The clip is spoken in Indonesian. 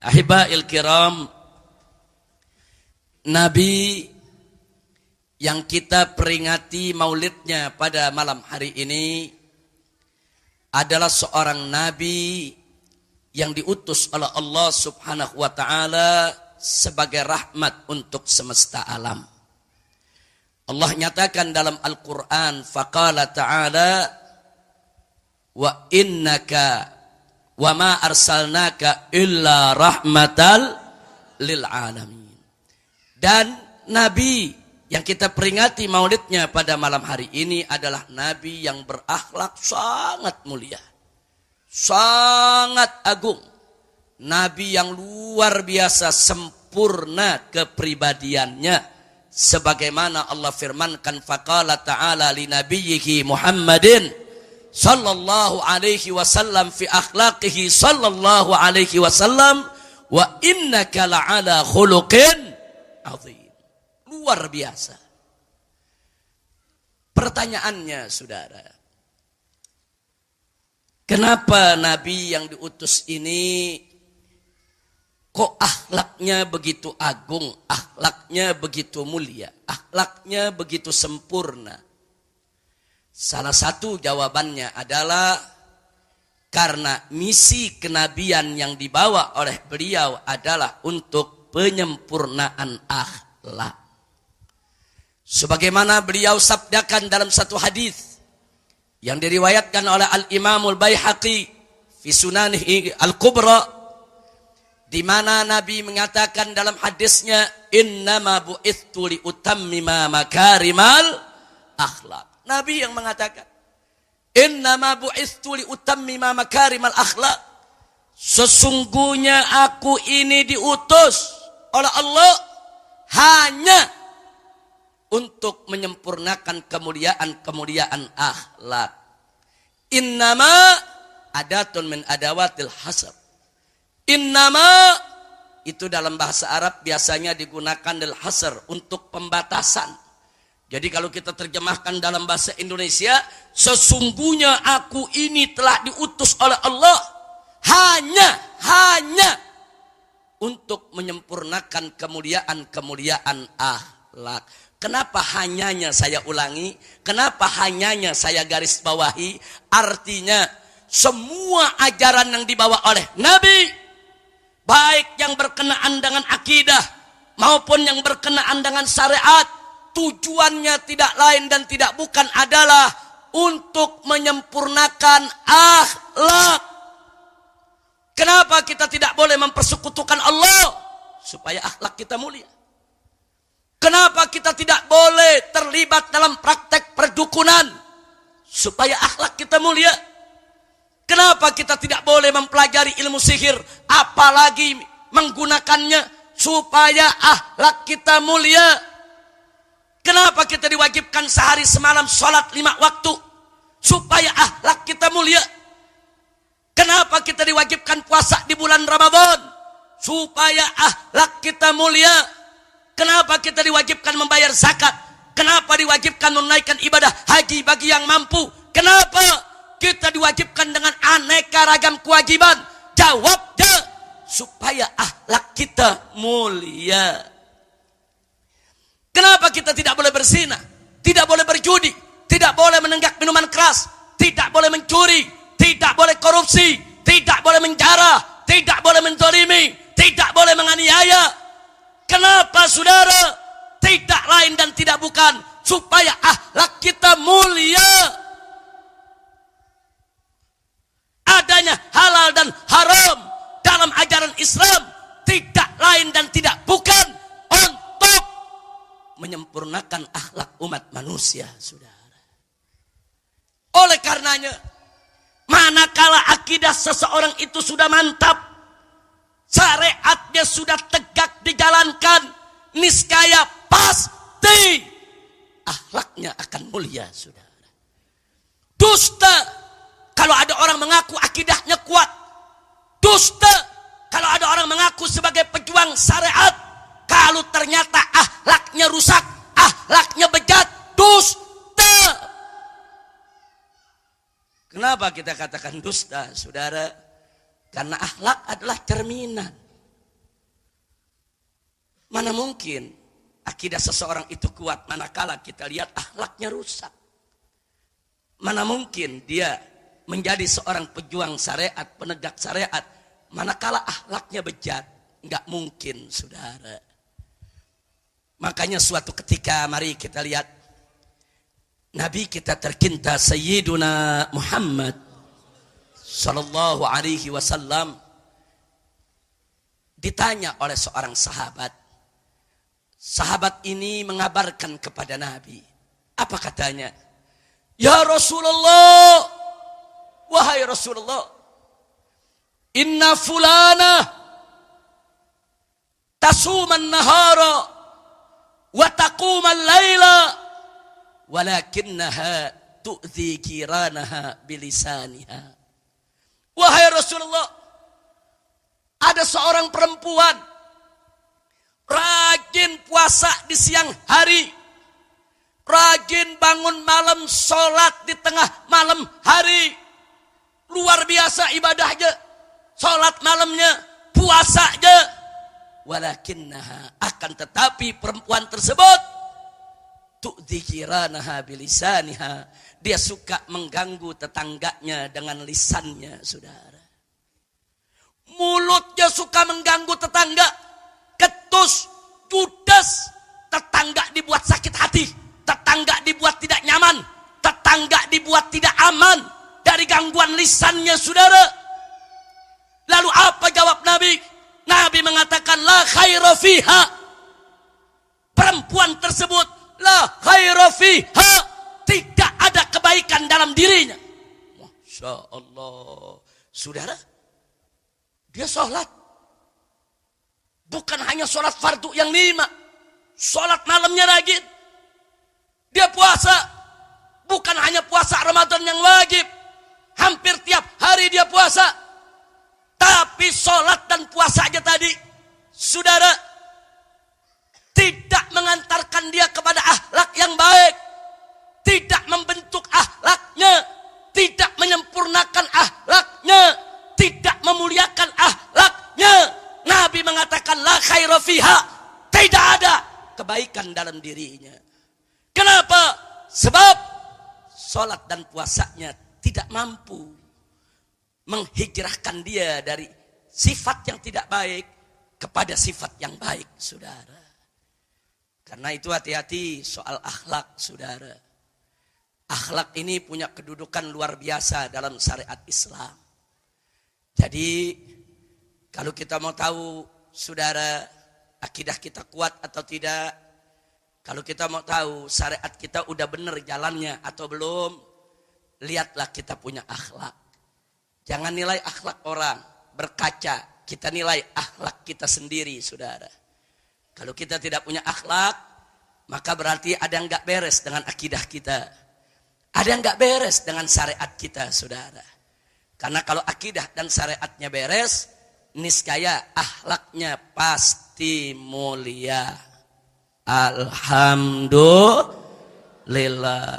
Ahibba'il kiram, Nabi yang kita peringati maulidnya pada malam hari ini adalah seorang Nabi yang diutus oleh Allah Subhanahu wa ta'ala sebagai rahmat untuk semesta alam. Allah nyatakan dalam Al-Quran, faqala ta'ala, wa innaka wa ma arsalnaka illa rahmatal lil alamin. Dan Nabi yang kita peringati maulidnya pada malam hari ini adalah Nabi yang berakhlak sangat mulia, sangat agung. Nabi yang luar biasa sempurna kepribadiannya, sebagaimana Allah firmankan, faqala ta'ala li nabiyyihi Muhammadin sallallahu alaihi wasallam fi akhlaqihi sallallahu alaihi wasallam, wa innaka la'ala khuluqin azim. Luar biasa. Pertanyaannya, saudara, kenapa Nabi yang diutus ini kok akhlaknya begitu agung, akhlaknya begitu mulia, akhlaknya begitu sempurna? Salah satu jawabannya adalah karena misi kenabian yang dibawa oleh beliau adalah untuk penyempurnaan akhlak. Sebagaimana beliau sabdakan dalam satu hadis yang diriwayatkan oleh Al-Imamul Baihaqi fi Sunanihi Al-Kubra, di mana Nabi mengatakan dalam hadisnya, innama bu'ithtu li utammima makarimal akhlak. Nabi yang mengatakan, innama bu'ithtu li utammima makarimal akhlak. Sesungguhnya aku ini diutus oleh Allah hanya untuk menyempurnakan kemuliaan akhlak. Innama adatun min adawatil hasr. Innama itu dalam bahasa Arab biasanya digunakan lil hasr, untuk pembatasan. Jadi kalau kita terjemahkan dalam bahasa Indonesia, sesungguhnya aku ini telah diutus oleh Allah hanya untuk menyempurnakan kemuliaan akhlak. Kenapa hanyanya saya ulangi? Kenapa hanyanya saya garis bawahi? Artinya semua ajaran yang dibawa oleh Nabi, baik yang berkenaan dengan akidah maupun yang berkenaan dengan syariat, tujuannya tidak lain dan tidak bukan adalah untuk menyempurnakan akhlak. Kenapa kita tidak boleh mempersekutukan Allah? Supaya akhlak kita mulia. Kenapa kita tidak boleh terlibat dalam praktek perdukunan? Supaya akhlak kita mulia. Kenapa kita tidak boleh mempelajari ilmu sihir, apalagi menggunakannya? Supaya akhlak kita mulia. Kenapa kita diwajibkan sehari semalam sholat 5 waktu? Supaya akhlak kita mulia. Kenapa kita diwajibkan puasa di bulan Ramadan? Supaya akhlak kita mulia. Kenapa kita diwajibkan membayar zakat? Kenapa diwajibkan menunaikan ibadah haji bagi yang mampu? Kenapa kita diwajibkan dengan aneka ragam kewajiban? Jawabnya, supaya akhlak kita mulia. Kenapa kita tidak boleh berzina, tidak boleh berjudi, tidak boleh menenggak minuman keras, tidak boleh mencuri, tidak boleh korupsi, tidak boleh menjara, tidak boleh menzalimi, tidak boleh menganiaya? Kenapa, saudara? Tidak lain dan tidak bukan supaya akhlak kita mulia. Adanya halal dan haram dalam ajaran Islam tidak lain dan tidak bukan menyempurnakan akhlak umat manusia, saudara. Oleh karenanya, manakala akidah seseorang itu sudah mantap, syariatnya sudah tegak dijalankan, niscaya pasti akhlaknya akan mulia, saudara. Dusta kalau ada orang mengaku akidahnya kuat. Dusta kalau ada orang mengaku sebagai pejuang syariat, kalau ternyata akhlaknya rusak, akhlaknya bejat, dusta. Kenapa kita katakan dusta, saudara? Karena akhlak adalah cerminan Mana mungkin akidah seseorang itu kuat manakala kita lihat akhlaknya rusak. Mana mungkin dia menjadi seorang pejuang syariat, penegak syariat, manakala akhlaknya bejat. Enggak mungkin, saudara. Makanya suatu ketika mari kita lihat Nabi kita tercinta Sayyiduna Muhammad sallallahu alaihi wasallam ditanya oleh seorang sahabat. Sahabat ini mengabarkan kepada Nabi. Apa katanya? Ya Rasulullah, wahai Rasulullah, inna fulana tasuman nahara wa taquman laila walakinnaha tu'zi kiranaha bilisaniha. Wahai Rasulullah, ada seorang perempuan rajin puasa di siang hari, rajin bangun malam, sholat di tengah malam hari, luar biasa ibadahnya, sholat malamnya, puasanya. Walakinnaha, akan tetapi perempuan tersebut tu'dzi jiranaha bilisaniha, dia suka mengganggu tetangganya dengan lisannya, saudara. Mulutnya suka mengganggu tetangga, ketus, judes, tetangga dibuat sakit hati, tetangga dibuat tidak nyaman, tetangga dibuat tidak aman dari gangguan lisannya, saudara. Lalu apa jawab Nabi? Nabi mengatakan la khaira fiha. Perempuan tersebut la khaira fiha, tidak ada kebaikan dalam dirinya. Masya Allah, saudara, dia sholat. Bukan hanya sholat fardu yang 5, sholat malamnya rajin. Dia puasa, bukan hanya puasa Ramadan yang wajib, hampir tiap hari dia puasa. Tapi sholat dan puasa aja tadi, saudara, tidak mengantarkan dia kepada akhlak yang baik, tidak membentuk akhlaknya, tidak menyempurnakan akhlaknya, tidak memuliakan akhlaknya. Nabi mengatakan la khaira fiha, tidak ada kebaikan dalam dirinya. Kenapa? Sebab sholat dan puasanya tidak mampu menghijrahkan dia dari sifat yang tidak baik kepada sifat yang baik, saudara. Karena itu hati-hati soal akhlak, saudara. Akhlak ini punya kedudukan luar biasa dalam syariat Islam. Jadi kalau kita mau tahu, saudara, akidah kita kuat atau tidak, kalau kita mau tahu syariat kita udah benar jalannya atau belum, lihatlah kita punya akhlak. Jangan nilai akhlak orang, berkaca, kita nilai akhlak kita sendiri, saudara. Kalau kita tidak punya akhlak, maka berarti ada yang gak beres dengan akidah kita. Ada yang gak beres dengan syariat kita, saudara. Karena kalau akidah dan syariatnya beres, niscaya akhlaknya pasti mulia. Alhamdulillah.